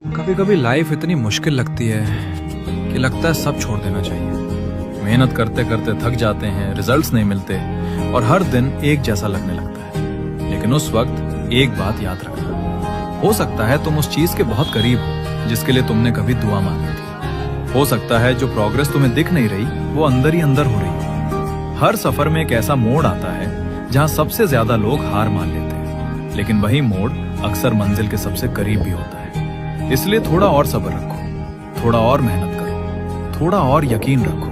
कभी कभी लाइफ इतनी मुश्किल लगती है कि लगता है सब छोड़ देना चाहिए। मेहनत करते करते थक जाते हैं, रिजल्ट्स नहीं मिलते और हर दिन एक जैसा लगने लगता है। लेकिन उस वक्त एक बात याद रखना, हो सकता है तुम उस चीज के बहुत करीब हो जिसके लिए तुमने कभी दुआ मांगी थी। हो सकता है जो प्रोग्रेस तुम्हें दिख नहीं रही वो अंदर ही अंदर हो रही है। हर सफर में एक ऐसा मोड़ आता है जहाँ सबसे ज्यादा लोग हार मान लेते हैं, लेकिन वही मोड़ अक्सर मंजिल के सबसे करीब भी होता है। इसलिए थोड़ा और सब्र रखो, थोड़ा और मेहनत करो, थोड़ा और यकीन रखो।